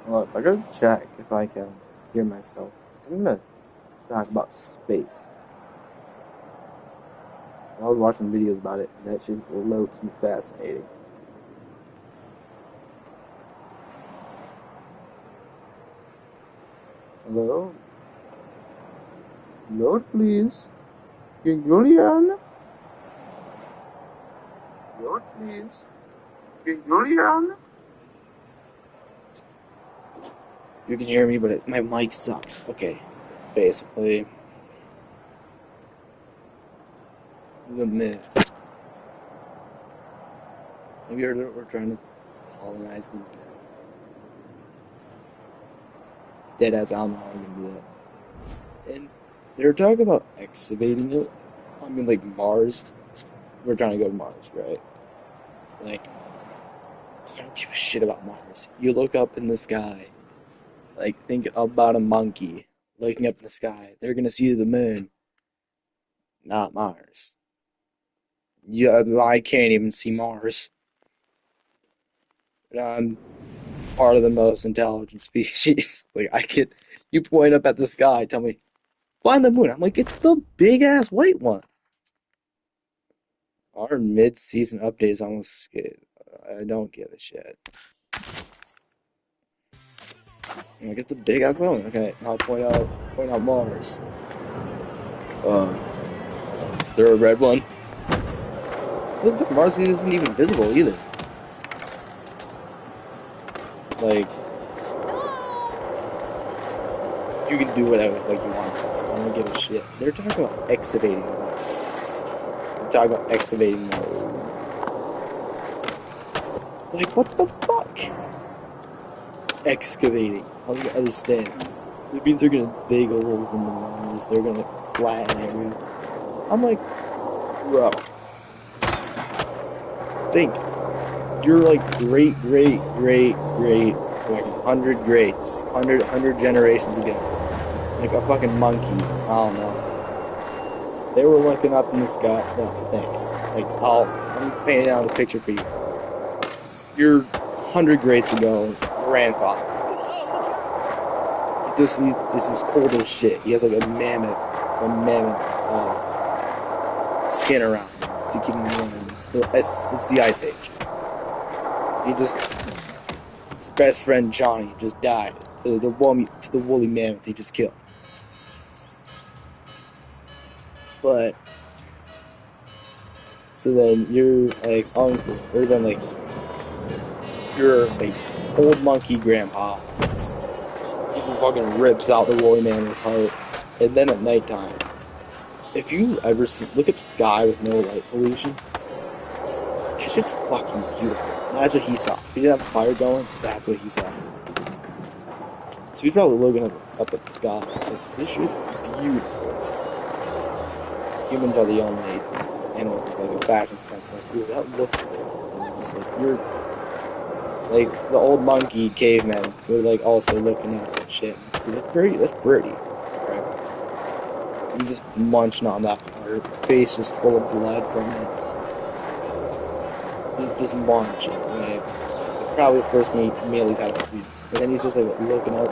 Well, I gotta check if I can hear myself. I'm gonna talk about space. I was watching videos about it, and that shit's low-key fascinating. Hello? Load, please. Julian? Load, please. Julian? You can hear me, but my mic sucks. Okay. Basically, the myth. Have you heard that we're trying to colonize these dead ass? I don't know how we're gonna do that. And they're talking about excavating it. I mean, like Mars. We're trying to go to Mars, right? Like, I don't give a shit about Mars. You look up in the sky. Like, think about a monkey looking up in the sky. They're gonna see the moon, not Mars. Yeah, I can't even see Mars. And I'm part of the most intelligent species. Like, you point up at the sky, tell me, find the moon. I'm like, it's the big ass white one. Our mid-season update is almost skid. I don't give a shit. I'm like, it's the big ass one. Okay, I'll point out Mars. Is there a red one? Look, Mars isn't even visible either. Like, you can do whatever like you want. So I don't give a shit. They're talking about excavating Mars. They're talking about excavating Mars. Like, what the fuck? Excavating. I don't understand. It means they're gonna dig holes in the Mars. They're gonna flatten area. I'm like, bro, think. You're like like 100 greats, 100 generations ago. Like a fucking monkey. I don't know. They were looking up in the sky. No, I think. Like, I'm painting out a picture for you. Your 100 greats ago grandfather. This is cold as shit. He has like a mammoth skin around him to keep him warm. It's the Ice Age. His best friend Johnny just died to the woolly mammoth he just killed. But so then you're like uncle, or then like your like old monkey grandpa. He fucking rips out the woolly mammoth's heart, and then at nighttime, if you ever look at the sky with no light pollution, that shit's fucking beautiful. That's what he saw. If he didn't have a fire going, that's what he saw. So he's probably looking up at the sky. Like, this shit's beautiful. Humans are the only animals with like a fashion sense. Like, dude, that looks cool. And just like you're like the old monkey cavemen were like also looking at that shit. Dude, that's pretty. That's pretty. Right? You just munching on that. Your face just full of blood from it. Just munching, right? Probably the first meal he's had for weeks. And then he's just like looking up.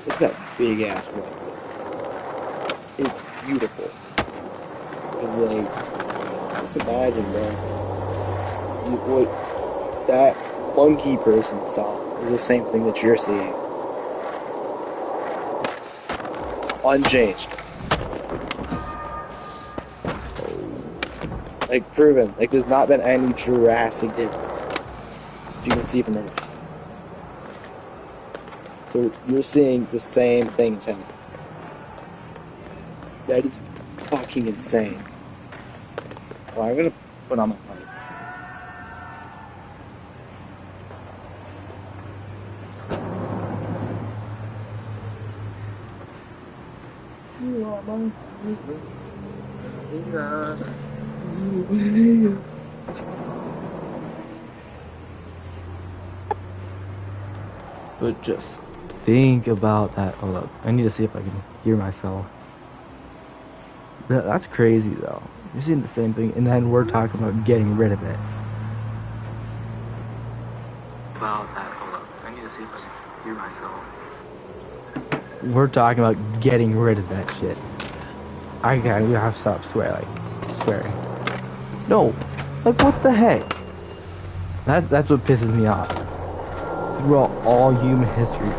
Look at that big ass one. It's beautiful. It's like, just imagine, bro. What that monkey person saw is the same thing that you're seeing. Unchanged. Like, proven. Like, there's not been any drastic difference. You can see from the list. So, you're seeing the same thing as him. That is fucking insane. Well, I'm gonna put on my mic. But just think about that. Hold up. I need to see if I can hear myself. That's crazy, though. You're seeing the same thing, and then we're talking about getting rid of it. Wow. Hold up. I need to see if I can hear myself. We're talking about getting rid of that shit. I have to stop swearing. No, like what the heck? That's what pisses me off. Throughout all human history,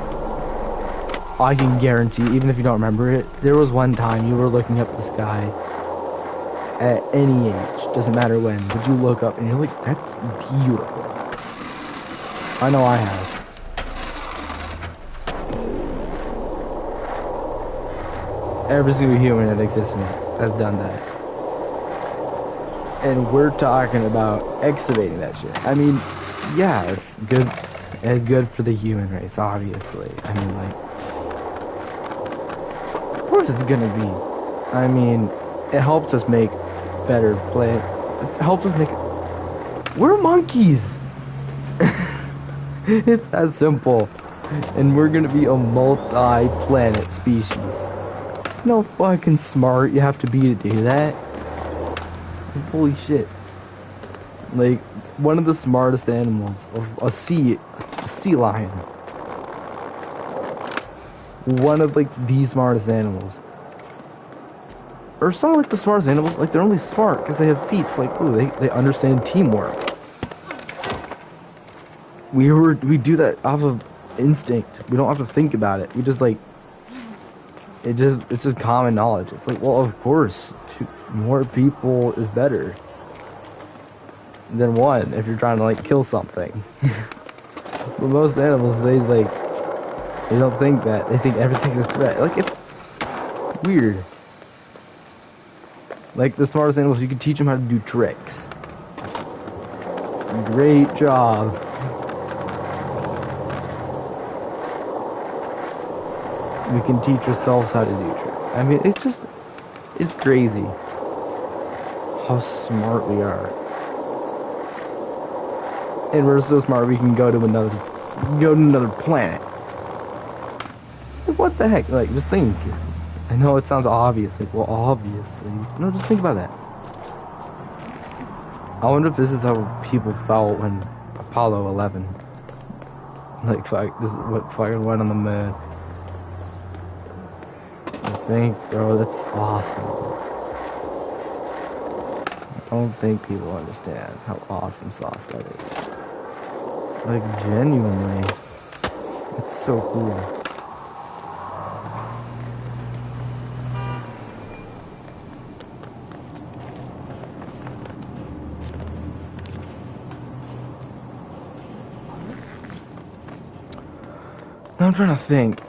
I can guarantee, even if you don't remember it, there was one time you were looking up at the sky at any age, doesn't matter when, but you look up and you're like, that's beautiful. I know I have. Every single human that exists has done that. And we're talking about excavating that shit. I mean, yeah, it's good. It's good for the human race, obviously. I mean, like, of course it's gonna be. I mean, it helps us make better play. It helps us make. We're monkeys. It's that simple, and we're gonna be a multi-planet species. You know how fucking smart you have to be to do that? Holy shit. Like, one of the smartest animals, a sea lion. One of, like, the smartest animals. Or it's not like the smartest animals, like, they're only smart because they have feet. It's like, ooh, they understand teamwork. We do that off of instinct. We don't have to think about it. We just, like, it's just common knowledge. It's like, well, of course, more people is better than one if you're trying to, like, kill something. But most animals, they don't think that. They think everything's a threat. Like, it's weird. Like, the smartest animals, you can teach them how to do tricks. Great job. We can teach ourselves how to do tricks. I mean, it's crazy how smart we are. And we're so smart we can go to another planet. Like, what the heck? Like, just think. I know it sounds obvious. Like, well, obviously. No, just think about that. I wonder if this is how people felt when Apollo 11, like, this is what fucking went on the moon. I think, bro, that's awesome. I don't think people understand how awesome sauce that is. Like, genuinely, it's so cool. Now I'm trying to think.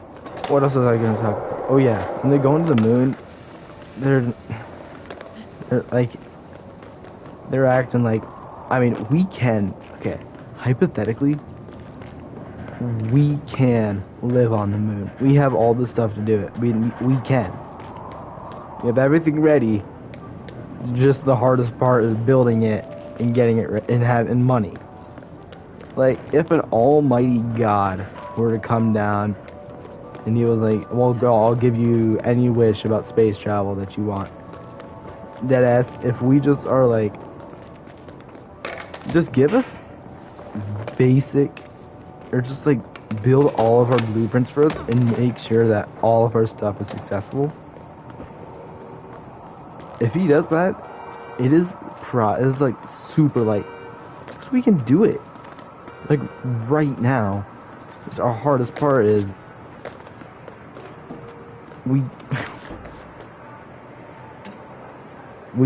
What else was I gonna talk about? Oh yeah, when they go into the moon, they're acting like, I mean, we can, okay, hypothetically, we can live on the moon. We have all the stuff to do it. We can. We have everything ready. Just the hardest part is building it and getting it and having money. Like, if an almighty God were to come down and he was like, well, girl, I'll give you any wish about space travel that you want. Deadass, if we just are like, just give us basic, or just like build all of our blueprints for us and make sure that all of our stuff is successful. If he does that, it's like super light. So we can do it. Like right now. Our hardest part is we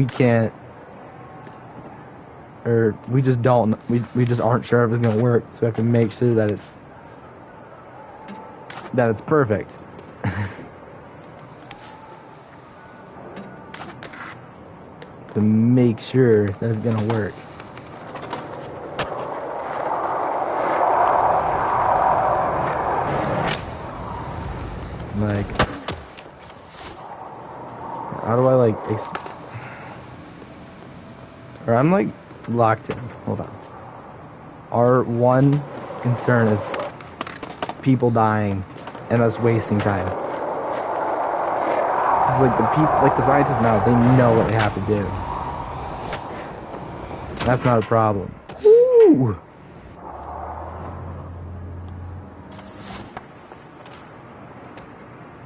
can't, or we just don't, we just aren't sure if it's gonna work, so we have to make sure that it's perfect. To make sure that it's gonna work. Like, how do I like, or I'm like locked in. Hold on. Our one concern is people dying and us wasting time. It's like the scientists now, they know what they have to do. That's not a problem. Woo!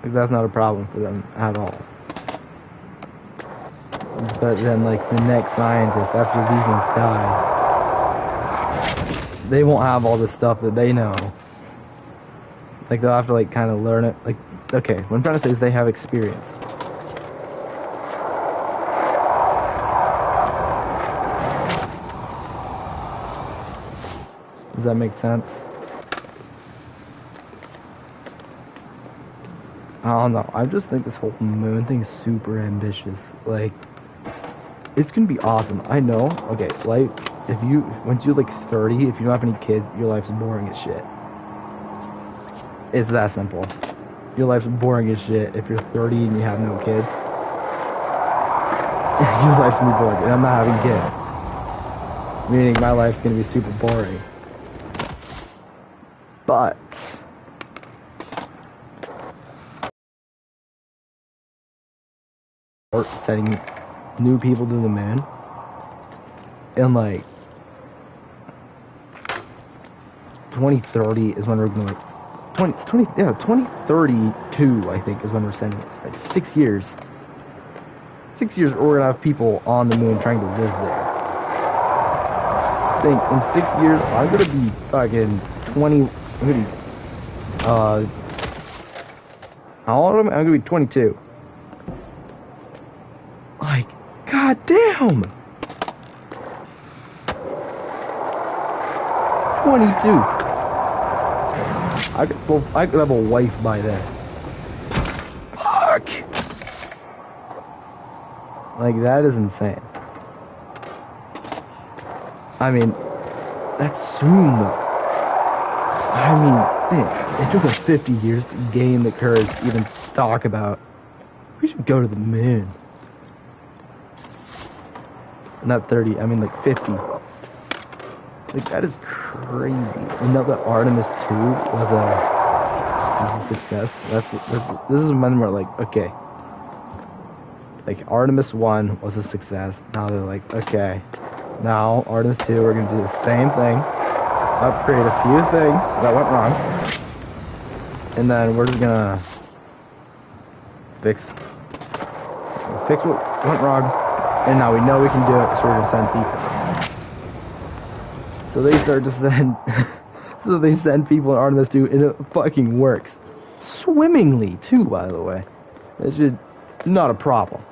Like, that's not a problem for them at all. But then, like, the next scientist, after these ones die, they won't have all the stuff that they know. Like, they'll have to, like, kind of learn it. Like, okay, what I'm trying to say is they have experience. Does that make sense? I don't know. I just think this whole moon thing is super ambitious. Like, it's gonna be awesome. I know. Okay, like, once you're like 30, if you don't have any kids, your life's boring as shit. It's that simple. Your life's boring as shit if you're 30 and you have no kids. Your life's gonna be boring, and I'm not having kids. Meaning my life's gonna be super boring. But or sending new people to the moon, and like 2030 is when we're gonna like 2032 I think is when we're sending, like 6 years. 6 years we're gonna have people on the moon trying to live there. I think in 6 years I'm gonna be fucking 20. I'm gonna be how old am I? I'm gonna be 22. Like, god damn! 22. I could have a wife by then. Fuck! Like, that is insane. I mean, that's soon though. I mean, it took us 50 years to gain the courage to even talk about, we should go to the moon. Not 30, I mean like 50. Like, that is crazy. You know that Artemis 2 was a success? This is when we're like, okay. Like, Artemis 1 was a success. Now they're like, okay. Now, Artemis 2, we're gonna do the same thing. Upgrade a few things that went wrong. And then we're just gonna fix what went wrong. And now we know we can do it, so we're gonna send people. So they start to send, so they send people in Artemis 2, and it fucking works. Swimmingly, too, by the way. It should, not a problem.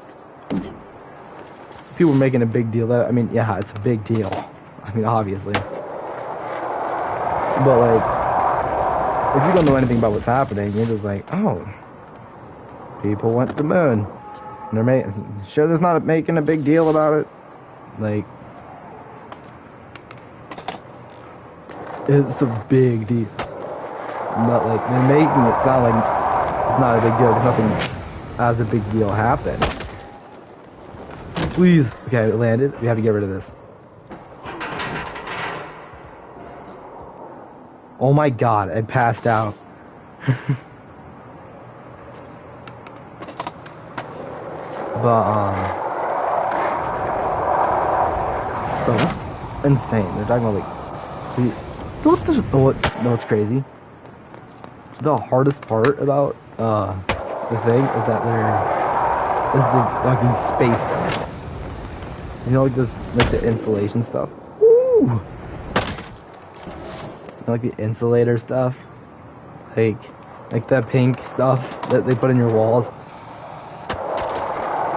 People are making a big deal of that. I mean, yeah, it's a big deal. I mean, obviously. But, like, if you don't know anything about what's happening, you're just like, oh, people went to the moon. And they're sure there's not making a big deal about it? Like, it's a big deal. But, like, they're making it sound like it's not a big deal because nothing as a big deal happened. Please. Okay, it landed. We have to get rid of this. Oh my god, I passed out. But that's insane. They're talking about, like, what's crazy? The hardest part about the thing is that is the fucking space stuff. You know, like this, like the insulation stuff. Woo! You know, like the insulator stuff, like that pink stuff that they put in your walls.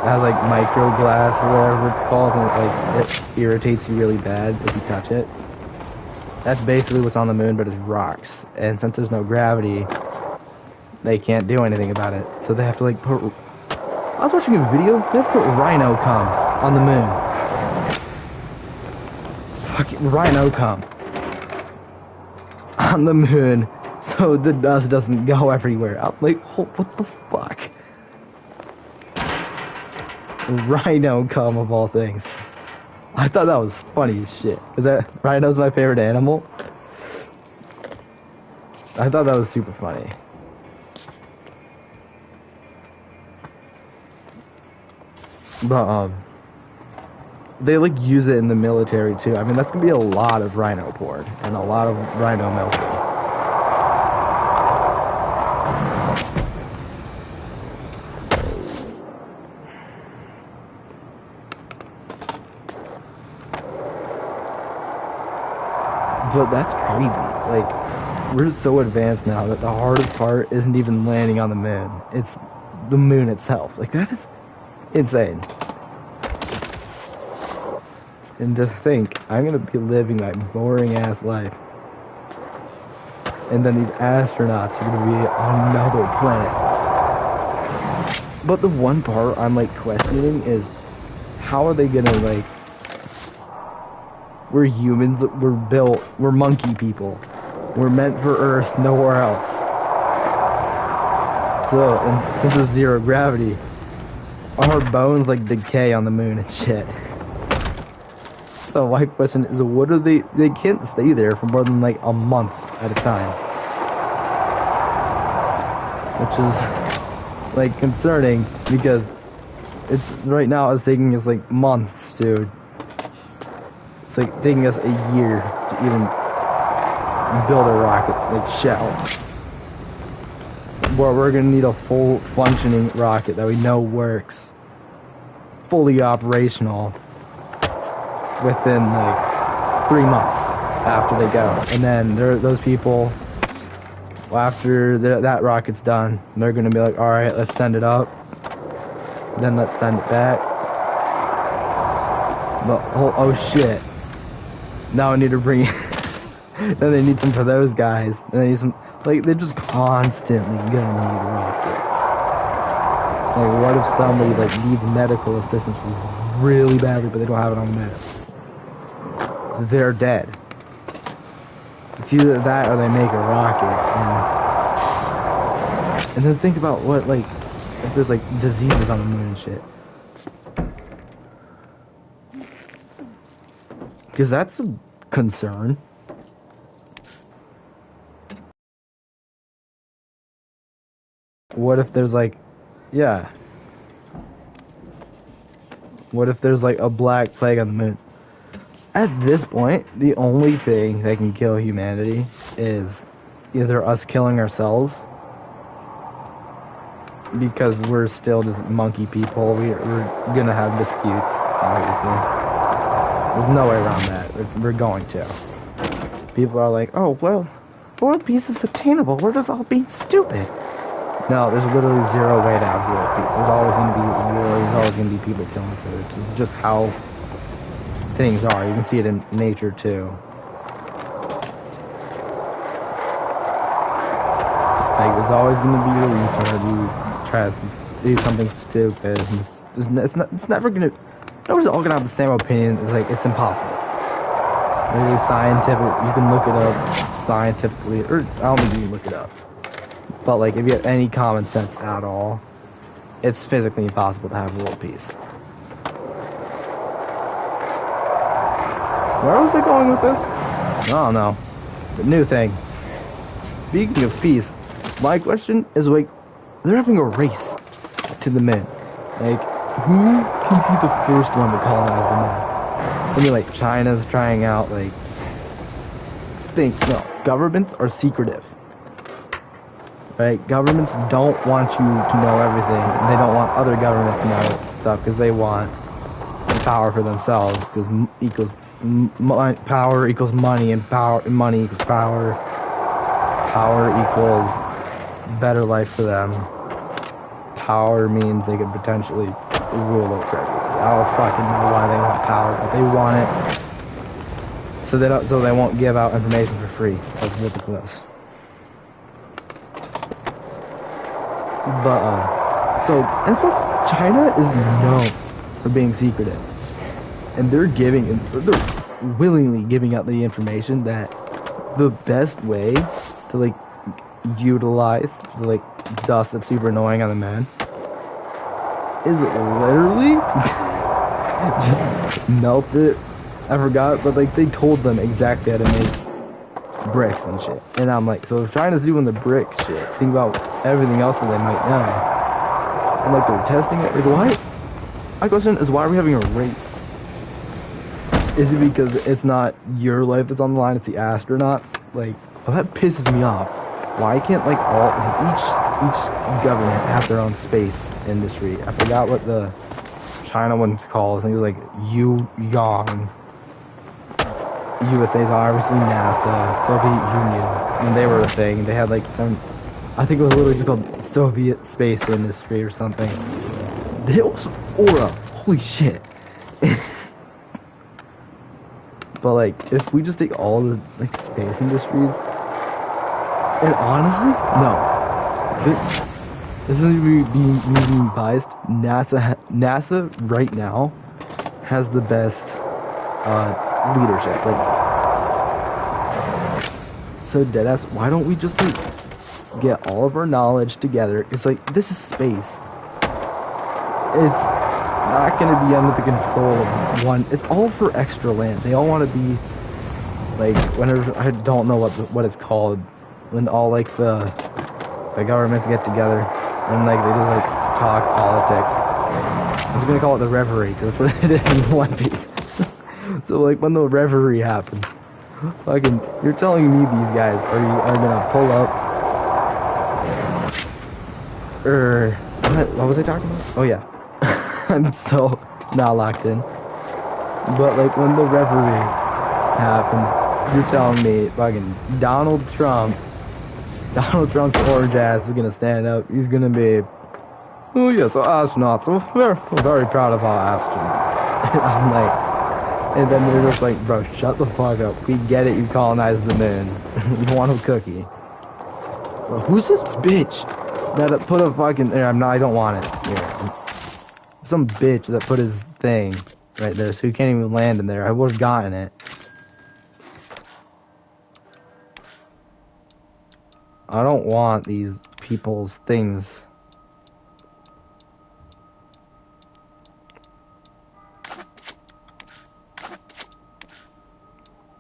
It has like micro glass or whatever it's called, and it irritates you really bad if you touch it. That's basically what's on the moon, but it's rocks. And since there's no gravity, they can't do anything about it. So they have to, like, put... I was watching a video, they have to put rhino cum on the moon. Fucking rhino cum on the moon so the dust doesn't go everywhere. I'm like, oh, what the fuck? Rhino cum, of all things. I thought that was funny as shit. Rhino's my favorite animal. I thought that was super funny. But, they, like, use it in the military, too. I mean, that's gonna be a lot of rhino porn and a lot of rhino milking. But that's crazy. Like, we're so advanced now that the hardest part isn't even landing on the moon. It's the moon itself. Like, that is insane. And to think, I'm gonna be living my boring ass life. And then these astronauts are gonna be on another planet. But the one part I'm like questioning is, how are they gonna like, we're humans, we're monkey people. We're meant for Earth, nowhere else. So, and since there's zero gravity, our bones like decay on the moon and shit. So my question is, what are they can't stay there for more than like a month at a time. Which is like concerning because it's right now it's taking us like months, dude. It's like taking us a year to even build a rocket, like shell. Where we're gonna need a full functioning rocket that we know works, fully operational, within like 3 months after they go. And then those people, after that rocket's done, they're gonna be like, all right, let's send it up. Then let's send it back. Oh shit. Now I need to bring then they need some for those guys. Then they need some, like, they're just constantly gonna need rockets. Like, what if somebody like needs medical assistance really badly, but they don't have it on the map? They're dead. It's either that or they make a rocket. And then think about what, like, if there's like diseases on the moon and shit. Because that's a concern. What if there's like, yeah. What if there's like a black plague on the moon? At this point, the only thing that can kill humanity is either us killing ourselves, because we're still just monkey people. We're gonna have disputes, obviously. There's no way around that. We're going to. People are like, oh, well, world peace is attainable. We're just all being stupid. No, there's literally zero way to have world peace. There's always going to be war. There's always going to be people killing each other. It's just how things are. You can see it in nature, too. Like, there's always going to be a retard who tries to do something stupid. It's never going to... Nobody's all going to have the same opinion. It's like, it's impossible. Maybe scientific... You can look it up scientifically. Or, I don't think you can look it up. But, like, if you have any common sense at all, it's physically impossible to have world peace. Where was I going with this? I don't know. The new thing. Speaking of peace, my question is, like, they're having a race to the moon. Like, who can be the first one to colonize the moon? I mean, like, China's trying out, like... governments are secretive. Right? Governments don't want you to know everything. And they don't want other governments to know stuff because they want power for themselves. Because power equals money, and money equals power. Power equals better life for them. Power means they could potentially rule over everybody. I don't fucking know why they want power, but they want it. So they won't give out information for free. That's ridiculous. But, and plus, China is known for being secretive. And they're willingly giving out the information that the best way to, like, utilize the, like, dust that's super annoying on the moon is literally just melt it. I forgot, but, like, they told them exactly how to make bricks and shit. And I'm like, so if China's doing the brick shit, think about everything else that they might know. And like, they're testing it. Like, why? My question is, why are we having a race? Is it because it's not your life that's on the line, it's the astronauts? Like, well, that pisses me off. Why can't, like, each government have their own space industry? I forgot what the China one's called. I think it was like Yuyang. USA's obviously NASA, Soviet Union, when they were a thing. They had like some, I think it was literally just called Soviet Space Industry or something. They also Aura, holy shit. But like, if we just take all the like space industries, and honestly, no, this isn't me being biased. NASA right now has the best leadership. Like, so deadass. Why don't we just like get all of our knowledge together? It's like this is space. It's not going to be under the control of one. It's all for extra land. They all want to be like, whenever, I don't know what it's called, when all like the governments get together and like they just like talk politics. I'm just gonna call it the reverie because that's what it is in One Piece. So like when the reverie happens, fucking, you're telling me these guys are gonna pull up, or what was I talking about? Oh yeah. I'm so not locked in. But like when the reverie happens, you're telling me fucking Donald Trump's orange ass is gonna stand up. He's gonna be, oh yes, so astronauts. We're very proud of our astronauts. And I'm like, and then they're just like, bro, shut the fuck up. We get it. You colonized the moon. We want a cookie. Bro, who's this bitch that put a fucking? I don't want it. Here. Some bitch that put his thing right there, so he can't even land in there. I would have gotten it. I don't want these people's things.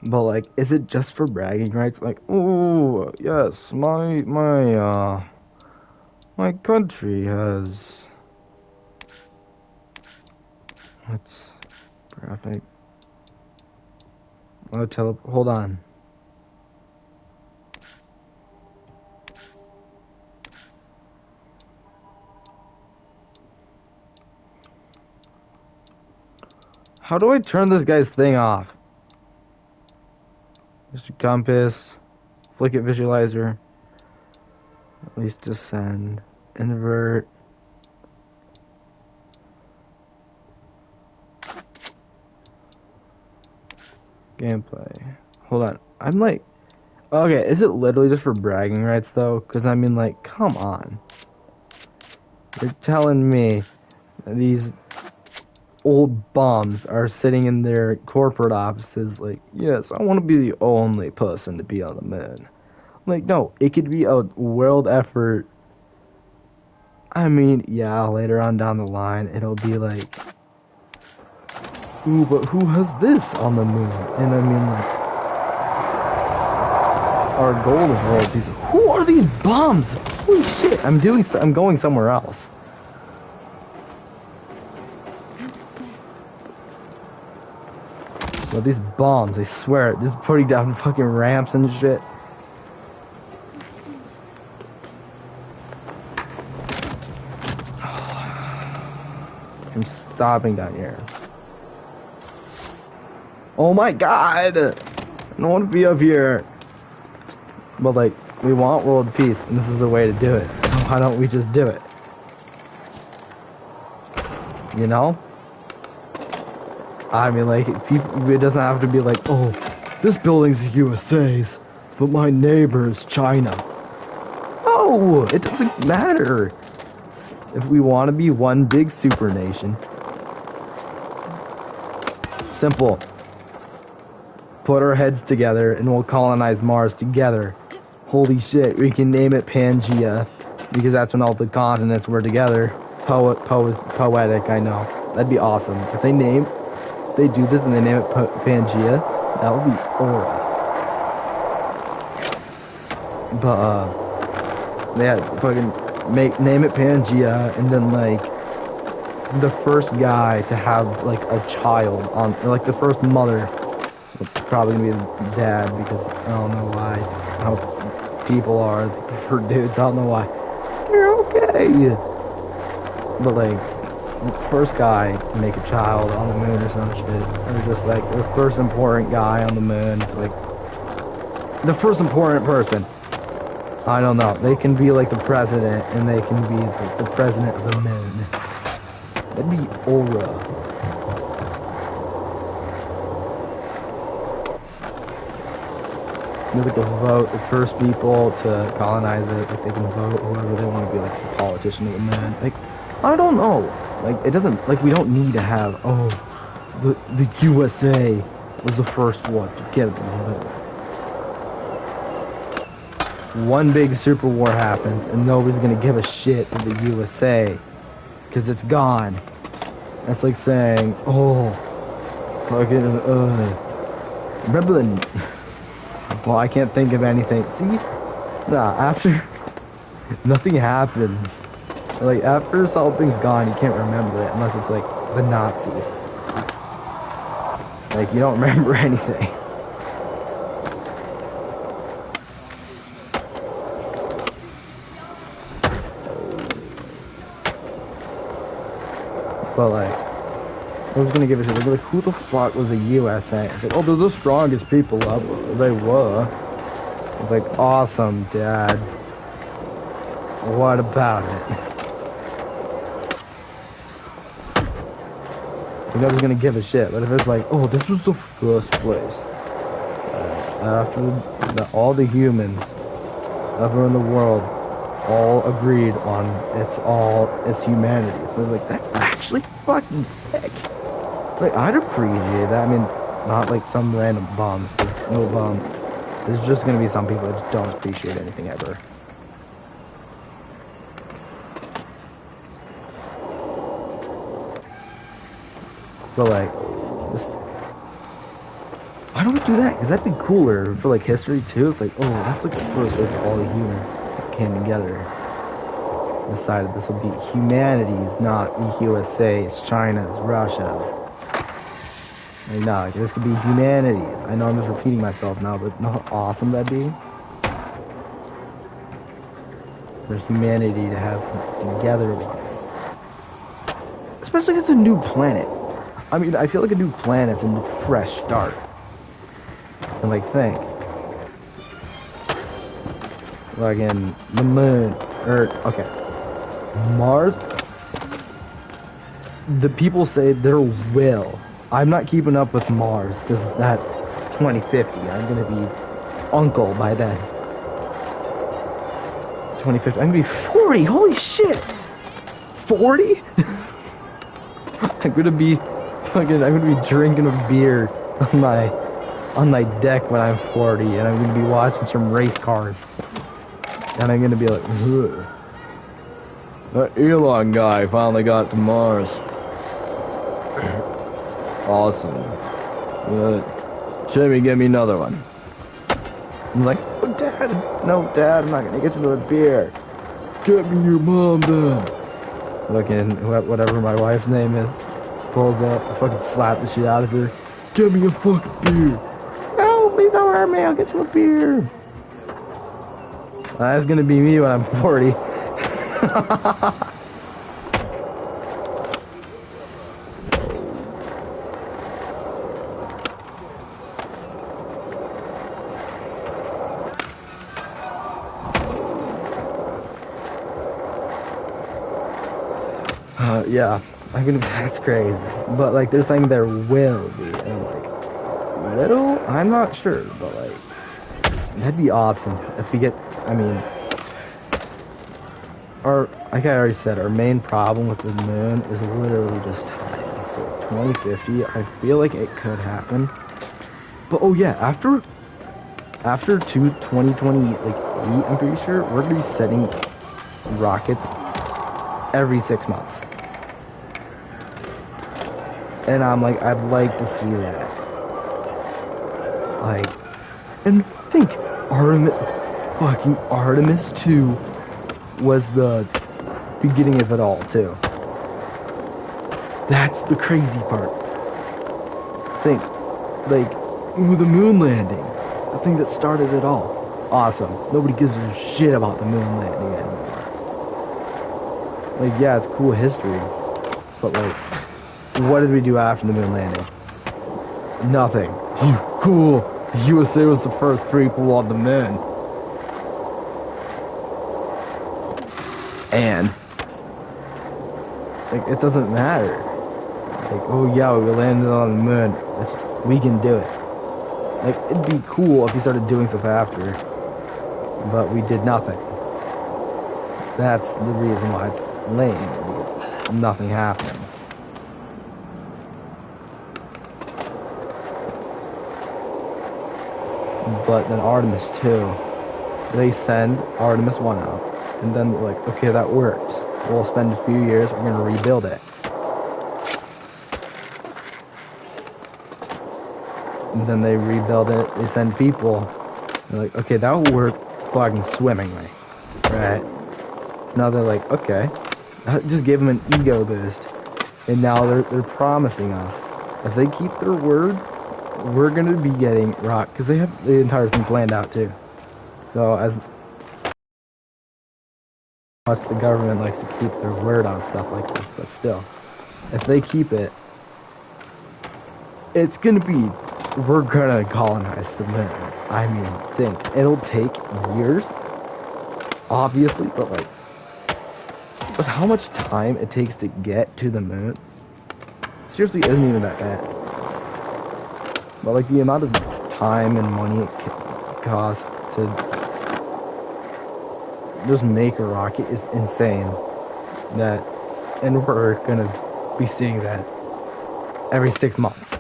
But like, is it just for bragging rights? Like, oh yes, my country has. What's graphic? Hold on. How do I turn this guy's thing off? Mr. Compass, flick it visualizer, at least descend, invert. Gameplay. Hold on. I'm like, okay, is it literally just for bragging rights though? Because I mean, like, come on. You're telling me that these old bums are sitting in their corporate offices like, yes, I want to be the only person to be on the moon. Like, no, it could be a world effort. I mean, yeah, later on down the line, it'll be like, ooh, but who has this on the moon? And I mean, like, our goal is world peace. Who are these bums? Holy shit, I'm going somewhere else. Well, these bombs, I swear, just putting down fucking ramps and shit. I'm stopping down here. Oh my god! I don't want to be up here. But like, we want world peace, and this is the way to do it. So why don't we just do it? You know? I mean, like, it doesn't have to be like, oh, this building's the USA's, but my neighbor's China. No, it doesn't matter. If we want to be one big super nation, simple. Put our heads together and we'll colonize Mars together. Holy shit, we can name it Pangea, because that's when all the continents were together. Poetic, I know. That'd be awesome. If they do this and they name it Pangea, that would be aura. But, yeah, fucking name it Pangea, and then, like, the first guy to have, like, a child on, like, the first mother, probably gonna be the dad, because I don't know why, just how people are for dudes, I don't know why. They're okay. But, like, the first guy to make a child on the moon or some shit. Or just like the first important guy on the moon. Like, the first important person. I don't know. They can be like the president, and they can be the president of the moon. That'd be aura. They're like the vote, the first people to colonize it. Like they can vote whoever they want to be, like the politician of the moon. Like, I don't know. Like, it doesn't, like, we don't need to have, oh, the USA was the first one to get it to the moon. One big super war happens, and nobody's gonna give a shit to the USA, because it's gone. That's like saying, oh, fucking, remember the, well, I can't think of anything. See? Nah, after, nothing happens. Like, after something's gone, you can't remember it, unless it's like the Nazis. Like, you don't remember anything. But like, I was gonna give it to them. Like, who the fuck was the USA? It's like, oh, they're the strongest people ever. They were. It's like, awesome, Dad. What about it? Nobody's gonna give a shit. But if it's like, oh, this was the first place after all the humans ever in the world all agreed on it's humanity. So like, that's actually fucking sick. Like, I'd appreciate that. I mean, not like some random bums. There's no bum. There's just gonna be some people that just don't appreciate anything ever. But like, why don't we do that? Because that'd be cooler for like history too. It's like, oh, that's like the first way all the humans came together. Decided this will be humanity's, not the USA, it's China's, Russia's. Like, no, like, this could be humanity. I know I'm just repeating myself now, but know how awesome that'd be? For humanity to have something together with us. Especially if it's a new planet. I mean, I feel like a new planet's a new fresh start. And like, think. Like in the moon, Earth, okay. Mars, the people say there will. I'm not keeping up with Mars, because that's 2050. I'm going to be uncle by then. 2050, I'm going to be 40, holy shit! 40? I'm going to be drinking a beer on my deck when I'm 40, and I'm going to be watching some race cars. And I'm going to be like, ugh. That Elon guy finally got to Mars. Awesome. Jimmy, give me another one. I'm like, oh, Dad. No, Dad, I'm not going to get you a beer. Get me your mom, then. Looking, whatever my wife's name is, pulls up, I fucking slap the shit out of her. Get me a fucking beer. No, please don't hurt me, I'll get you a beer. That's gonna be me when I'm 40. Yeah, I'm gonna. That's crazy. But like, they're saying there will be, and I'm like, little? I'm not sure, but like, that'd be awesome if we get. I mean, like I already said, our main problem with the moon is literally just time. So 2050, I feel like it could happen. But oh yeah, after 2020, like I'm pretty sure we're gonna be setting rockets every 6 months. And I'm like, I'd like to see that. Like, and think, Artemis 2 was the beginning of it all, too. That's the crazy part. Think, like, the moon landing, the thing that started it all. Awesome. Nobody gives a shit about the moon landing anymore. Like, yeah, it's cool history. But like, what did we do after the moon landing? Nothing. Oh, cool. The USA was the first people on the moon. And like, it doesn't matter. Like, oh yeah, we landed on the moon. We can do it. Like, it'd be cool if we started doing stuff after, but we did nothing. That's the reason why it's lame, because nothing happened. But then Artemis 2, they send Artemis 1 out, and then they're like, okay, that worked. We'll spend a few years, we're gonna rebuild it. And then they rebuild it, they send people, they're like, okay, that will work fucking swimmingly, right? So now they're like, okay, just give them an ego boost, and now they're promising us, if they keep their word, we're gonna be getting rock, because they have the entire thing planned out too. So as much the government likes to keep their word on stuff like this, but still, if they keep it, it's gonna be, we're gonna colonize the moon. I mean, think, it'll take years, obviously, but like, with how much time it takes to get to the moon, seriously isn't even that bad. But like, the amount of time and money it costs to just make a rocket is insane. And we're gonna be seeing that every 6 months.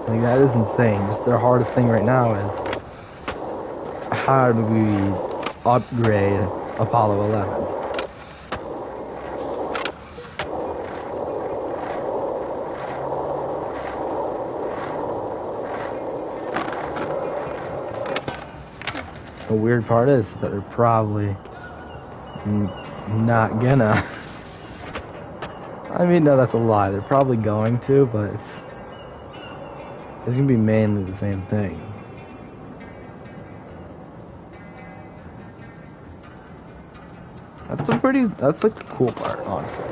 Like, that is insane. Just their hardest thing right now is, how do we upgrade Apollo 11? The weird part is that they're probably not gonna. I mean, no, that's a lie. They're probably going to, but it's gonna be mainly the same thing. That's like the cool part, honestly.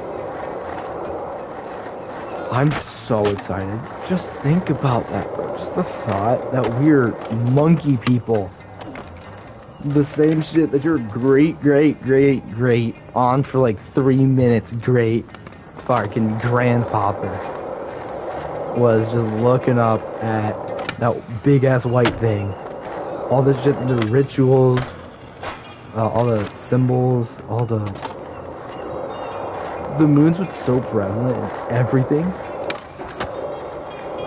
I'm so excited. Just think about that, bro. Just the thought that we're monkey people. The same shit that your great on for like 3 minutes great fucking grandfather was just looking up at that big ass white thing. All the shit, the rituals, all the symbols, all the moons were so prevalent in everything.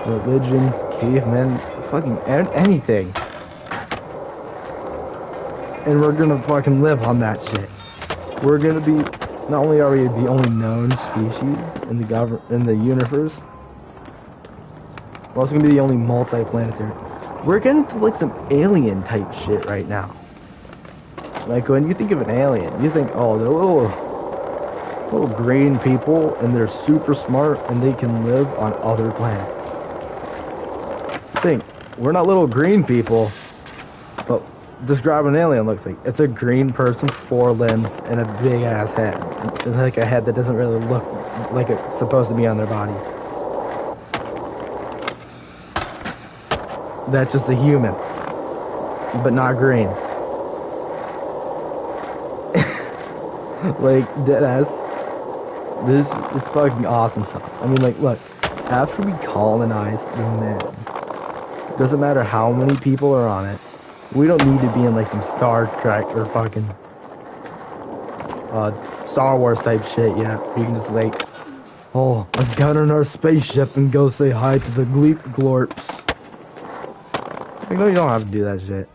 Religions, cavemen, fucking anything. And we're gonna fucking live on that shit. We're gonna be, not only are we the only known species in the universe, we're also gonna be the only multi-planetary. We're getting into like some alien type shit right now. Like, when you think of an alien, you think, oh, they're little green people, and they're super smart, and they can live on other planets. Think, we're not little green people, but describe an alien looks like. It's a green person, 4 limbs, and a big ass head. And like a head that doesn't really look like it's supposed to be on their body. That's just a human, but not green. Like, deadass. This is fucking awesome stuff. I mean, like, look, after we colonize the moon, doesn't matter how many people are on it, we don't need to be in like some Star Trek or fucking Star Wars type shit yet. We can just like, oh, let's get on our spaceship and go say hi to the Gleep Glorps. Like, no, you don't have to do that shit.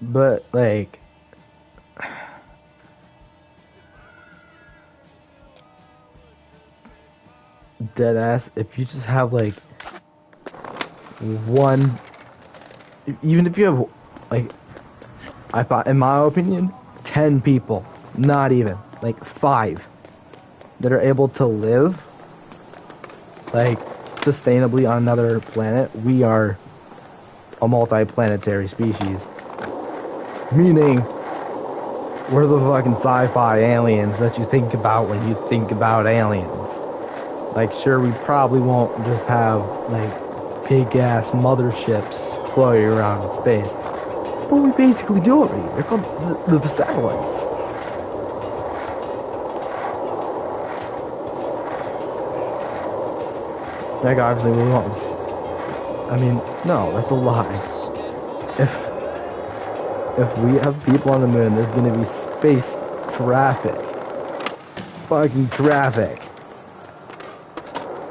But like, deadass, if you just have like one, even if you have like, I thought, in my opinion, 10 people, not even, like 5, that are able to live, like, sustainably on another planet, we are a multi-planetary species. Meaning, we're the fucking sci-fi aliens that you think about when you think about aliens. Like, sure, we probably won't just have, like, big-ass motherships floating around in space. But we basically do already. They're called the satellites. Like, obviously, we won't. I mean, no, that's a lie. If we have people on the moon, there's gonna be space traffic. Fucking traffic.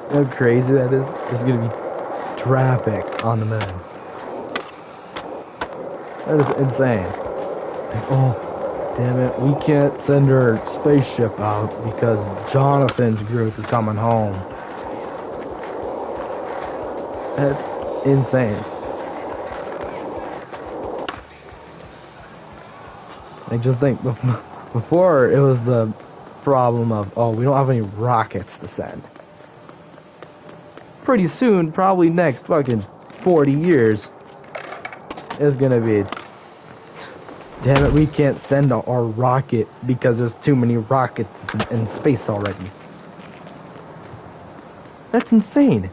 You know how crazy that is? There's gonna be traffic on the moon. That is insane. Like, oh, damn it, we can't send our spaceship out because Jonathan's group is coming home. That's insane. Like, just think, before it was the problem of, oh, we don't have any rockets to send. Pretty soon, probably next fucking 40 years, is gonna be, damn it, we can't send our rocket because there's too many rockets in space already. That's insane.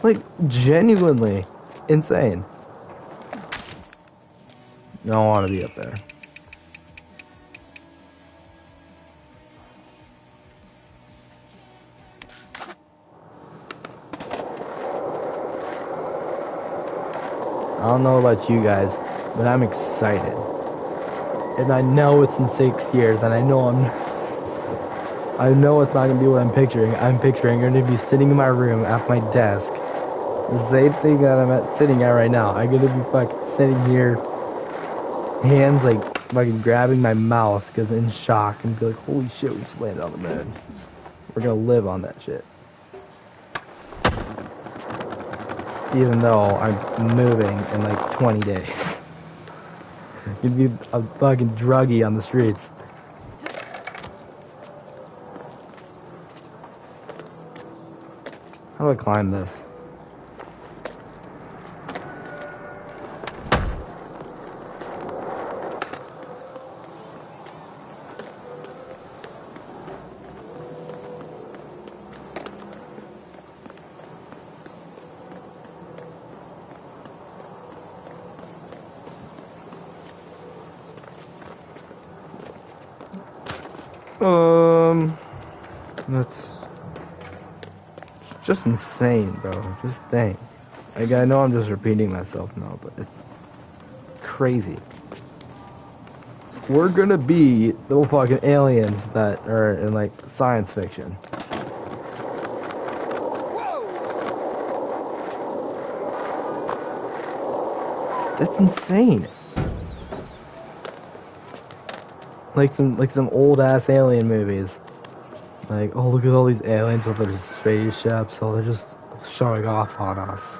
Like, genuinely insane. I don't want to be up there. I don't know about you guys, but I'm excited. And I know it's in 6 years, and I know it's not gonna be what I'm picturing. I'm picturing I'm gonna be sitting in my room at my desk. The same thing that I'm sitting at right now. I'm gonna be fucking sitting here, hands like fucking grabbing my mouth because in shock, and be like, holy shit, we just landed on the moon. We're gonna live on that shit. Even though I'm moving in like 20 days. You'd be a fucking druggie on the streets. How do I climb this? That's just insane, bro. Just think. Like, I know I'm just repeating myself now, but it's crazy. We're gonna be the fucking aliens that are in, like, science fiction. That's insane. Like some old ass alien movies. Like, oh, look at all these aliens with their spaceships. Oh, they're just showing off on us.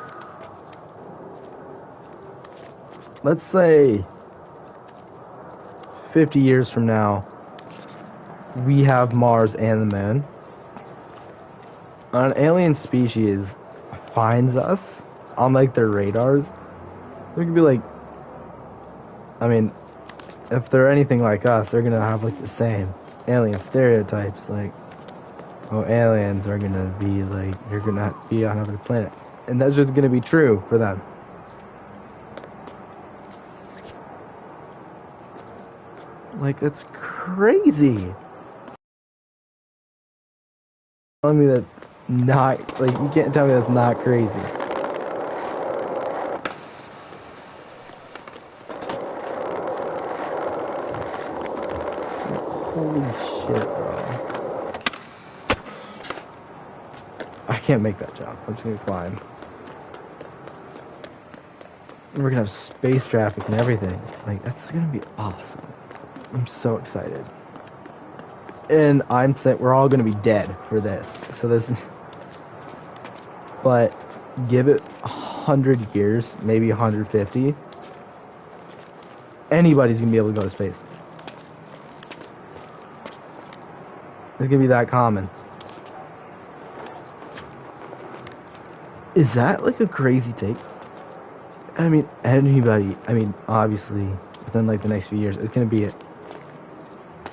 Let's say 50 years from now, we have Mars and the moon. An alien species finds us on, like, their radars. They could be like, I mean, if they're anything like us, they're gonna have, like, the same alien stereotypes, like, oh, aliens are gonna be like, you're gonna be on other planets. And that's just gonna be true for them. Like, that's crazy. Tell me that's not, like, you can't tell me that's not crazy. Holy shit, bro. I can't make that jump. I'm just gonna climb. We're gonna have space traffic and everything. Like, that's gonna be awesome. I'm so excited. And I'm saying we're all gonna be dead for this. So this is... But give it 100 years, maybe 150. Anybody's gonna be able to go to space. It's gonna be that common. Is that like a crazy take? I mean, anybody, I mean, obviously, within like the next few years, it's going to be,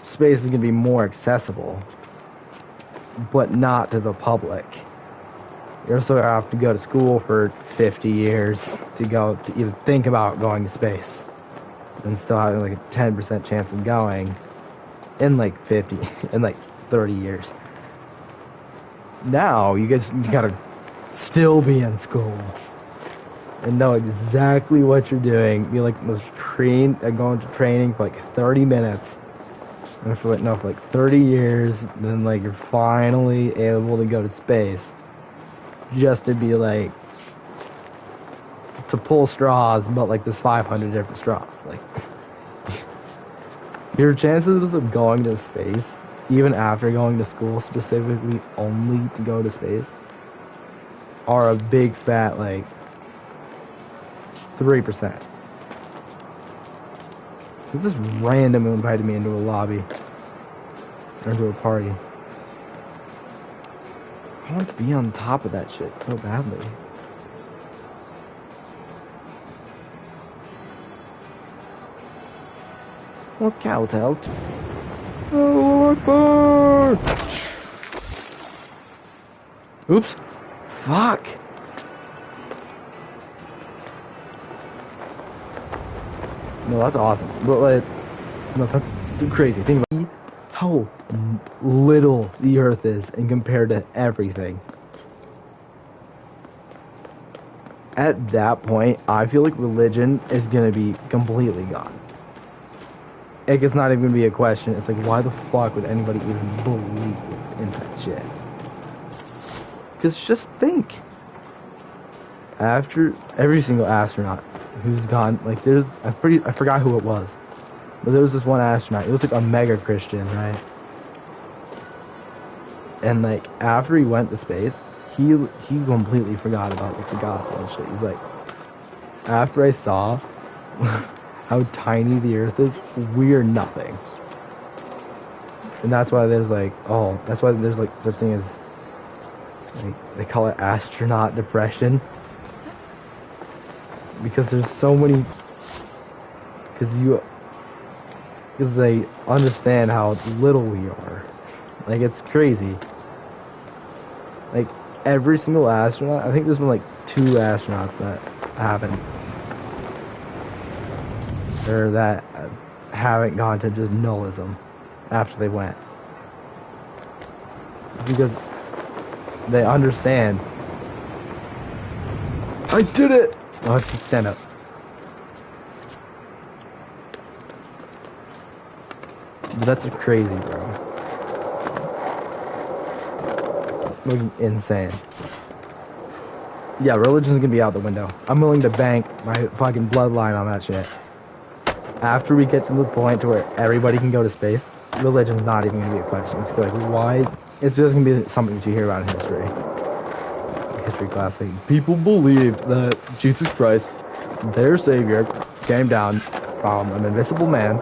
space is going to be more accessible, but not to the public. You're still going to have to go to school for 50 years to go to even think about going to space, and still having like a 10% chance of going in like 50, in like 30 years. Now, you gotta still be in school and know exactly what you're doing. Be like going to training for like 30 minutes, and for like 30 years, then like you're finally able to go to space, just to be like to pull straws, but like there's 500 different straws. Like your chances of going to space, even after going to school specifically only to go to space, are a big fat like 3%. He just randomly invited me into a lobby or into a party. I want to be on top of that shit so badly. Look out, out. Oh, Akbar! Oops. Fuck. No, that's awesome. But like, no, that's crazy. Think about how little the Earth is and compared to everything. At that point, I feel like religion is gonna be completely gone. Like, it's not even gonna be a question. It's like, why the fuck would anybody even believe in that shit? Because just think. After every single astronaut who's gone, like, I forgot who it was. But there was this one astronaut. It was like a mega Christian, right? And like, after he went to space, he completely forgot about like the gospel and shit. He's like, after I saw how tiny the Earth is, we're nothing. And that's why there's like, that's why there's like such thing as, like, they call it astronaut depression. Because there's so many, because they understand how little we are. Like, it's crazy. Like, every single astronaut, I think there's been like 2 astronauts that haven't, or that haven't gone to just nullism after they went. Because they understand. I did it! Oh, I should stand up. But that's crazy, bro. Looking insane. Yeah, religion's gonna be out the window. I'm willing to bank my fucking bloodline on that shit. After we get to the point to where everybody can go to space, religion's not even gonna be a question. It's like, why? It's just gonna be something that you hear about in history. History class, like, people believe that Jesus Christ, their savior, came down from an invisible man.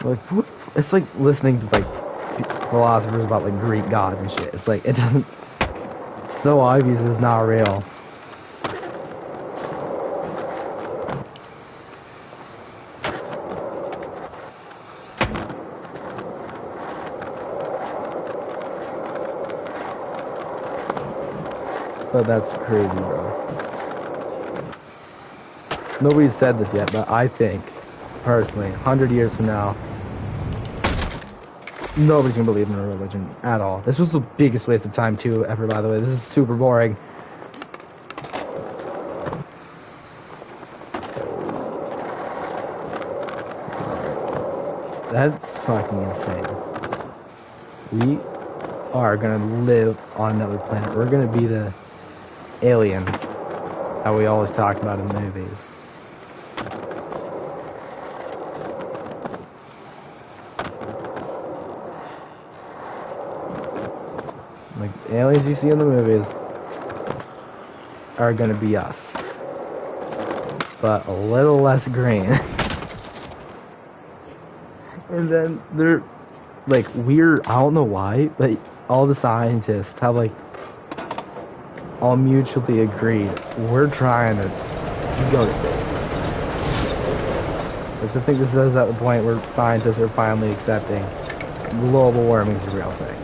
Like, what? It's like listening to like philosophers about like Greek gods and shit. It's like, it doesn't, it's so obvious it's not real. But that's crazy, bro. Nobody's said this yet, but I think, personally, 100 years from now, nobody's gonna believe in a religion at all. This was the biggest waste of time, too, ever, by the way. This is super boring. That's fucking insane. We are gonna live on another planet. We're gonna be the aliens that we always talk about in the movies. Like, the aliens you see in the movies are gonna be us, but a little less green. And then they're like, I don't know why, but all the scientists have like all mutually agreed we're trying to go to space. Like, I think this is at the point where scientists are finally accepting global warming is a real thing.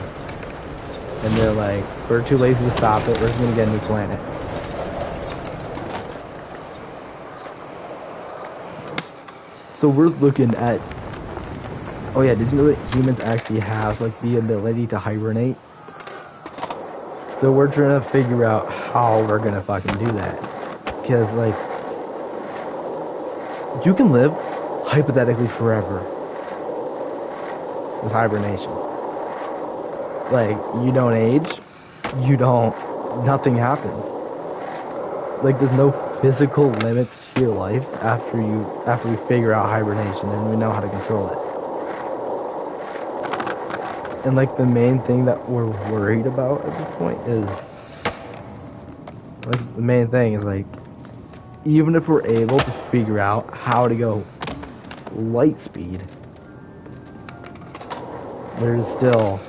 And they're like, we're too lazy to stop it, we're just gonna get a new planet. So we're looking at... Oh yeah, did you know that humans actually have, like, the ability to hibernate? So we're trying to figure out how we're gonna fucking do that. Because, like, you can live, hypothetically, forever with hibernation. Like, you don't age, nothing happens. Like, there's no physical limits to your life after we figure out hibernation and we know how to control it. And, like, the main thing that we're worried about at this point is, like, the main thing is, like, even if we're able to figure out how to go light speed, there's still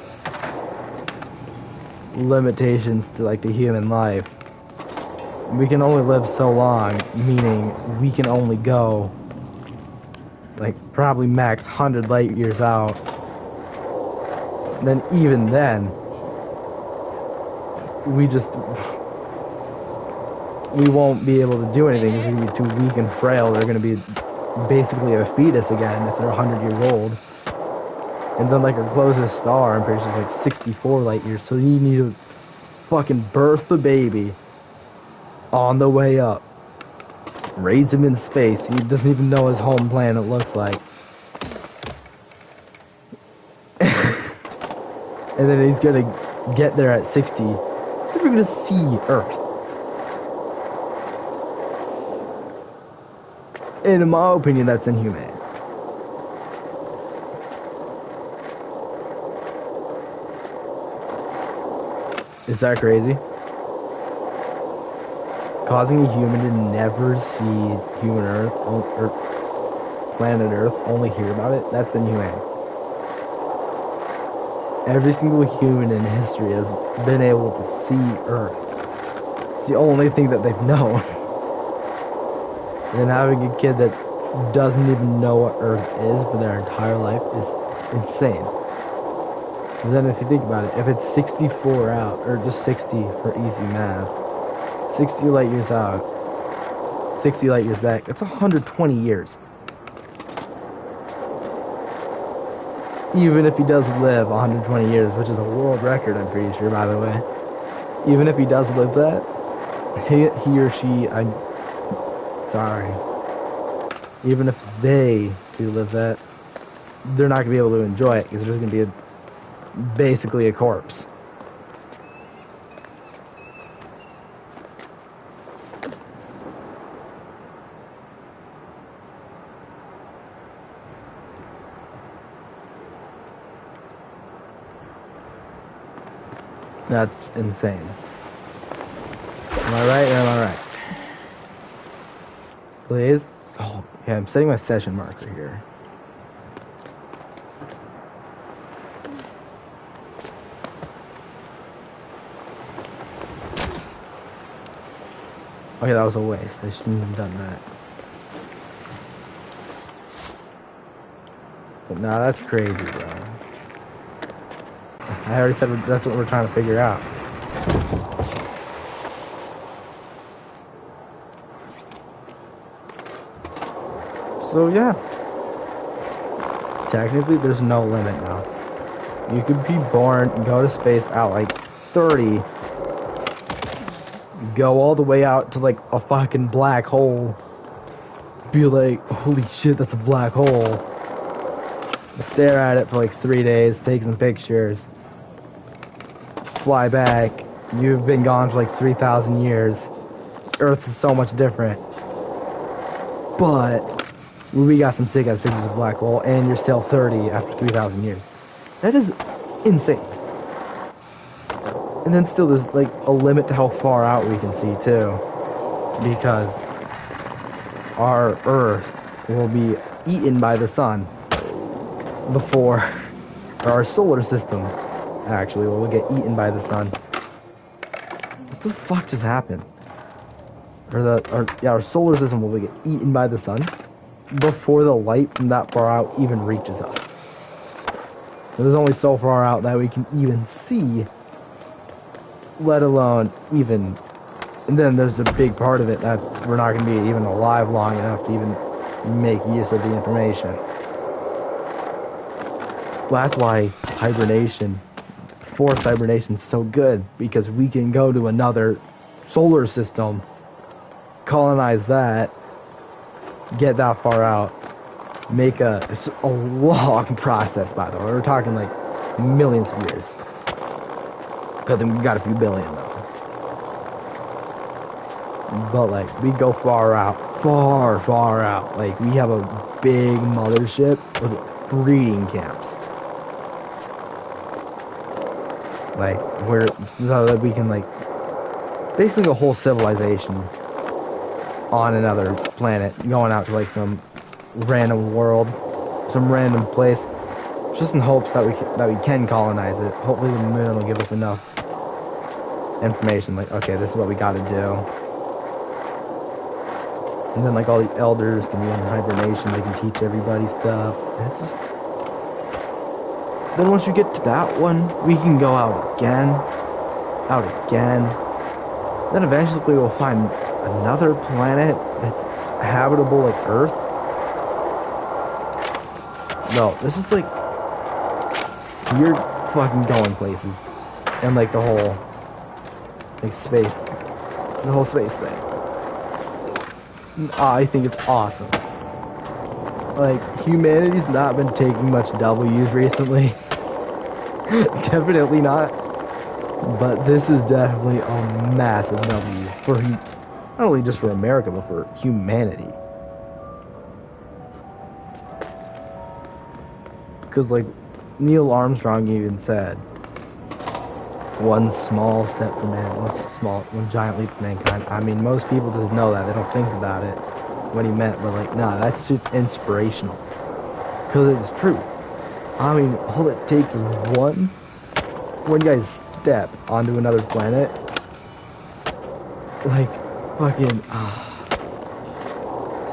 limitations to, like, the human life. We can only live so long, meaning we can only go, like, probably max 100 light years out. And then even then, we won't be able to do anything because we're going to be too weak and frail. They're going to be basically a fetus again if they're 100 years old. And then, like, our closest star, I'm pretty sure, is like 64 light years. So you need to fucking birth the baby on the way up, raise him in space. He doesn't even know his home planet looks like. And then he's gonna get there at 60. We're gonna see Earth. And in my opinion, that's inhumane. Is that crazy? Causing a human to never see human Earth, or planet Earth, only hear about it, that's inhumane. Every single human in history has been able to see Earth. It's the only thing that they've known. And having a kid that doesn't even know what Earth is for their entire life is insane. Because then if you think about it, if it's 64 out, or just 60 for easy math, 60 light years out, 60 light years back, that's 120 years. Even if he does live 120 years, which is a world record, I'm pretty sure, by the way. Even if he does live that, he or she, I'm sorry. Even if they do live that, they're not going to be able to enjoy it, because they're just going to be basically a corpse. That's insane. Am I right or am I right? Please? Oh, yeah, I'm setting my session marker here. Okay, that was a waste. I shouldn't have done that. But nah, that's crazy, bro. I already said that's what we're trying to figure out. So yeah. Technically, there's no limit now. You could be born, go to space at like 30, go all the way out to like a fucking black hole, be like, holy shit, that's a black hole. Stare at it for like 3 days, take some pictures, fly back. You've been gone for like 3,000 years. Earth is so much different. But we got some sick ass pictures of black hole, and you're still 30 after 3,000 years. That is insane. And then still there's like a limit to how far out we can see too, because our Earth will be eaten by the sun before, or our solar system actually will get eaten by the sun the fuck just happened? Our solar system will get eaten by the sun before the light from that far out even reaches us. It was only so far out that we can even see, let alone even. And then there's a big part of it that we're not going to be even alive long enough to even make use of the information. That's why forced hibernation is so good, because we can go to another solar system, colonize that, get that far out, it's a long process, by the way. We're talking like millions of years. Because we got a few billion though. But like, we go far out. Like, we have a big mothership with breeding camps. Like, so that we can, like, basically a whole civilization on another planet, going out to like some random world, some random place, just in hopes that we can colonize it. Hopefully the moon will give us enough information, like, okay, this is what we got to do. And then, like, all the elders can be in hibernation, they can teach everybody stuff. And it's just... Then once you get to that one, we can go out again. Then eventually we'll find another planet that's habitable like Earth. No, this is like... You're fucking going places. And, like, the whole... Like, space... The whole space thing. I think it's awesome. Like, humanity's not been taking much W's recently. Definitely not. But this is definitely a massive W for not only just for America, but for humanity. Because, like, Neil Armstrong even said, one small step for man, one giant leap for mankind. I mean, most people just know that. They don't think about it, what he meant. But, like, nah, that shit's inspirational. Because it's true. I mean, all it takes is one guy's step onto another planet. Like, fucking,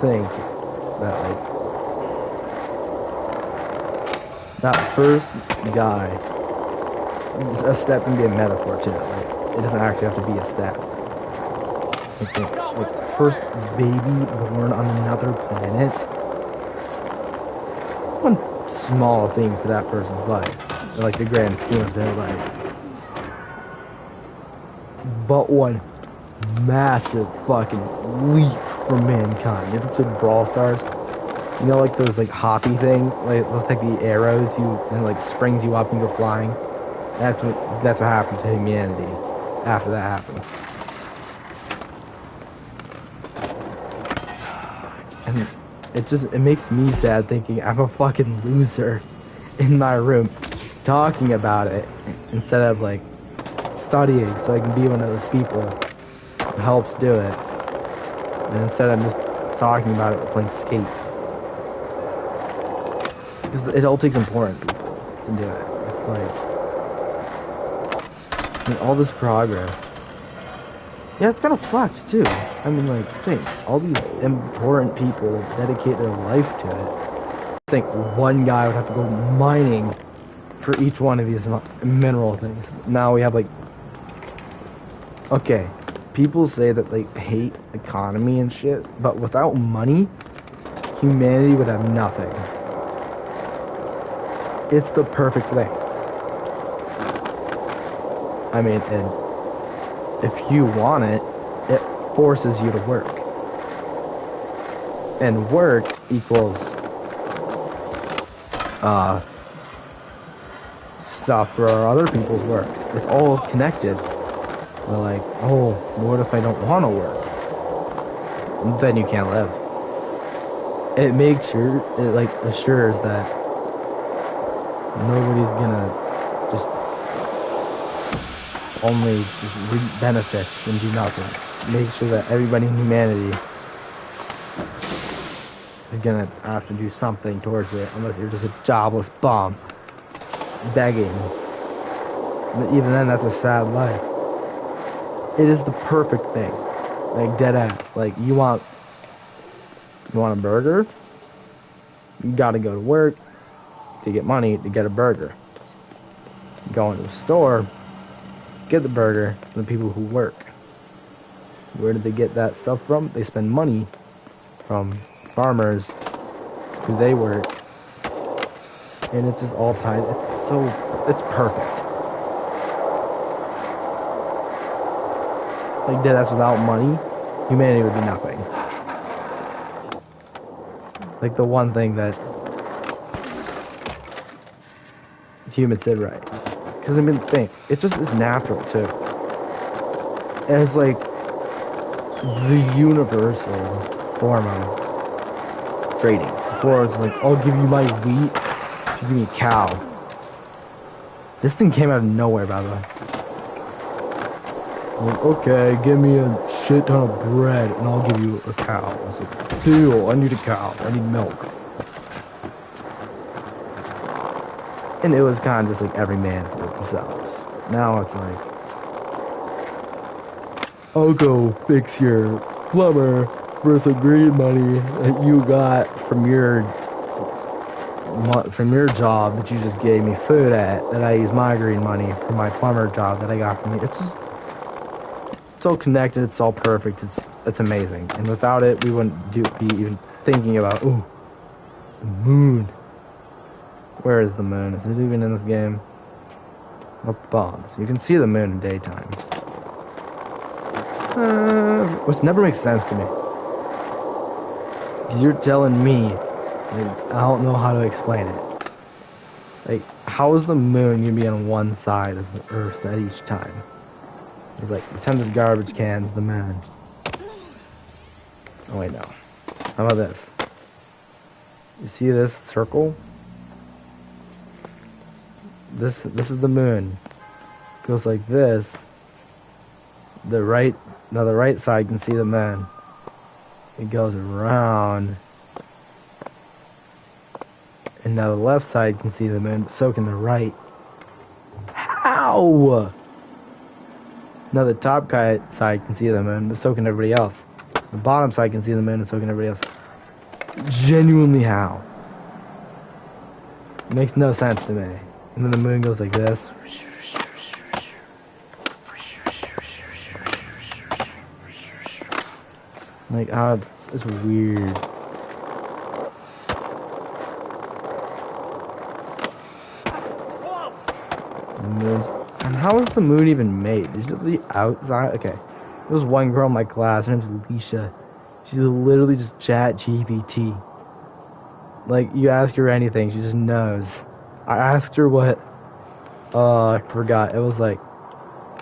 think that, like, that first guy, a step can be a metaphor too. Like, it doesn't actually have to be a step. Like the first baby born on another planet. One small thing for that person's life, in, like, the grand scheme of their life. But one massive fucking leap for mankind. You ever played Brawl Stars? You know, like those, like, hoppy thing, like, looks like the arrows and like springs you up and go flying. That's what happened to humanity after that happens. And it makes me sad thinking I'm a fucking loser in my room talking about it instead of, like, studying so I can be one of those people who helps do it. And instead I'm just talking about it playing skate. Because it all takes important people to do it. It's like, I mean, all this progress. Yeah, it's kind of fucked too. I mean, like, think, all these important people dedicate their life to it. I think one guy would have to go mining for each one of these mineral things. Now we have, like, okay, people say that they hate economy and shit, but without money, humanity would have nothing. It's the perfect thing. I mean, and if you want it, it forces you to work. And work equals stuff for other people's works. It's all connected. We're like, oh, what if I don't want to work? Then you can't live. It makes sure, it, like, assures that nobody's gonna just only just reap benefits and do nothing. Make sure that everybody in humanity is gonna have to do something towards it, unless you're just a jobless bum begging. But even then, that's a sad life. It is the perfect thing. Like, dead ass. Like, you want a burger? You gotta go to work to get money to get a burger. Go into a store, get the burger from the people who work. Where did they get that stuff from? They spend money from farmers who they work. And it's just all tied. It's perfect. Like, that's without money, humanity would be nothing. Like, the one thing that humans did right. Because, I mean, think, it just is natural, too. And it's like the universal form of trading. Before it's like, I'll give you my wheat, you give me a cow. This thing came out of nowhere, by the way. Like, okay, give me a shit ton of bread and I'll give you a cow. I was like, deal, I need a cow, I need milk. And it was kind of just like every man for themselves. Now it's like, I'll go fix your plumber for some green money that you got from your job that you just gave me food at, that I use my green money for my plumber job that I got from you. It's just, it's all connected, it's all perfect, it's amazing. And without it, we wouldn't be even thinking about, ooh, the moon. Where is the moon? Is it even in this game? Up above. So you can see the moon in daytime. Which never makes sense to me. Because you're telling me, like, I don't know how to explain it. Like, how is the moon gonna be on one side of the earth at each time? It's like, pretend this garbage can's the moon. Oh wait, no. How about this? You see this circle? This is the moon. It goes like this. The right side can see the moon. It goes around. And now the left side can see the moon, but so can the right. How? Now the top side can see the moon, but so can everybody else. The bottom side can see the moon, and so can everybody else. Genuinely how? It makes no sense to me. And then the moon goes like this. Like, it's weird. And how is the moon even made? Is it the outside? Okay. There was one girl in my class, her name's Alicia. She's literally just chat GPT. Like, you ask her anything, she just knows. I asked her what, I forgot. It was like,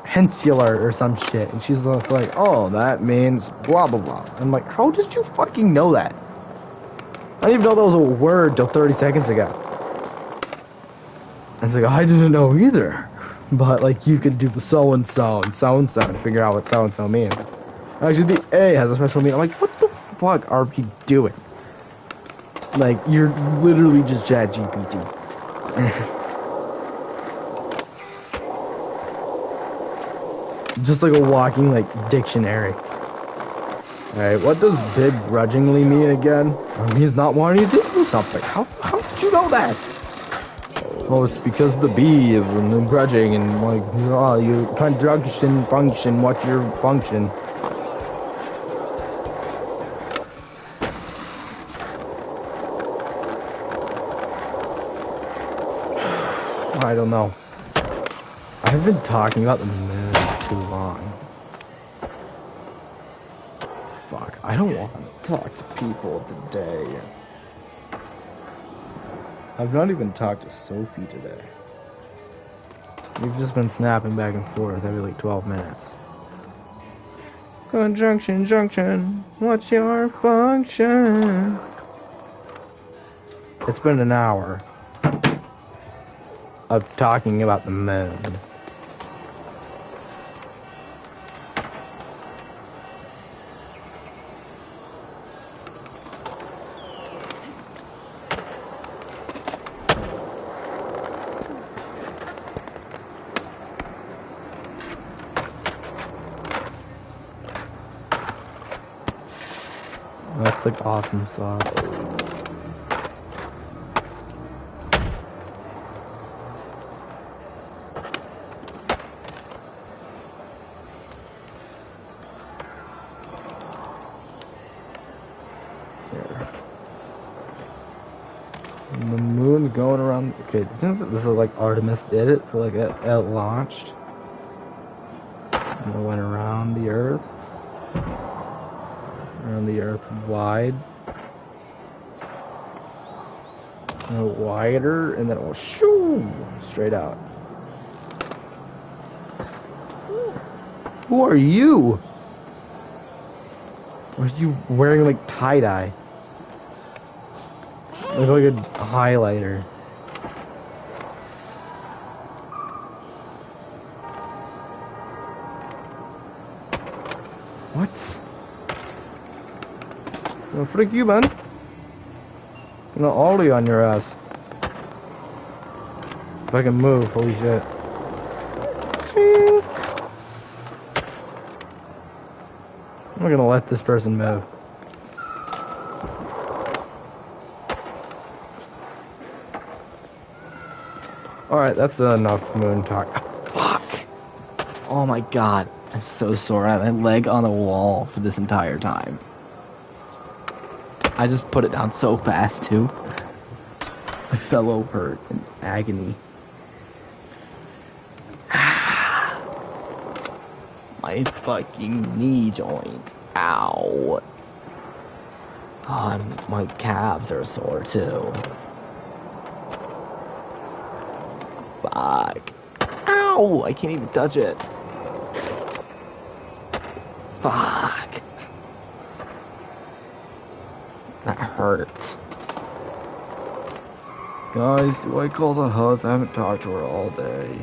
hensular or some shit. And she's just like, oh, that means blah, blah, blah. I'm like, how did you fucking know that? I didn't even know that was a word till 30 seconds ago. I was like, I didn't know either. But, like, you could do so-and-so and so-and-so to figure out what so-and-so means. Actually, the A has a special meaning. I'm like, what the fuck are you doing? Like, you're literally just chat GPT. Just like a walking, like, dictionary. Alright, what does begrudgingly mean again? It means not wanting to do something. How did you know that? Oh, it's because the B is grudging and, like, you conjunction function, what's your function? I don't know. I've been talking about the moon too long. Fuck, I don't want to talk to people today. I've not even talked to Sophie today. We've just been snapping back and forth every like 12 minutes. Conjunction, junction, what's your function? It's been an hour of talking about the moon. like awesome sauce. Here. And the moon going around. Okay, do you think that this is like Artemis did it? So like it launched. And it went around the Earth. Around the Earth wide. No wider, and then it will shoo straight out. Who are you? Or are you wearing like tie-dye? Like a highlighter. What? No, frick you, man. I'm gonna ollie on your ass. If I can move, holy shit. I'm not gonna let this person move. Alright, that's enough moon talk. Fuck! Oh my god, I'm so sore. I had my leg on the wall for this entire time. I just put it down so fast, too. I fell over in agony. My fucking knee joint. Ow. Oh, my calves are sore, too. Fuck. Ow! I can't even touch it. Fuck. That hurt. Guys, do I call the hus? I haven't talked to her all day.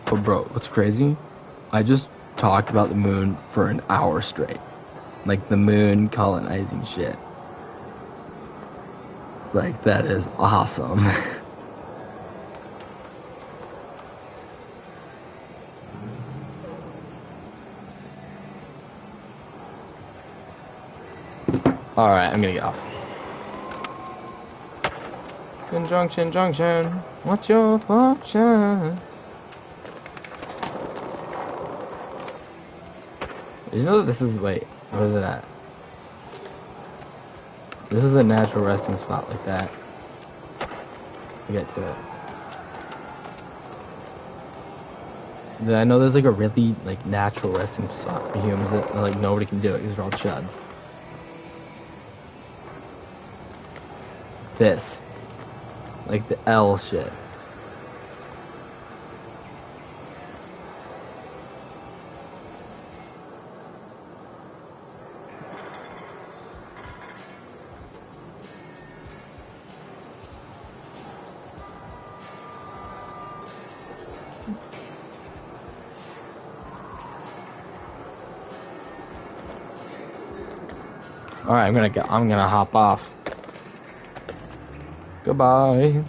Oh, bro, what's crazy? I just talked about the moon for an hour straight. Like the moon colonizing shit. Like, that is awesome. Alright, I'm gonna get off. Conjunction, junction. What's your function? Did you know that this is, wait, what is it at? This is a natural resting spot like that. To get to it. Then I know there's like a really like natural resting spot for humans that like nobody can do it because they're all chuds. This. Like the L shit. Alright, I'm gonna hop off. Goodbye.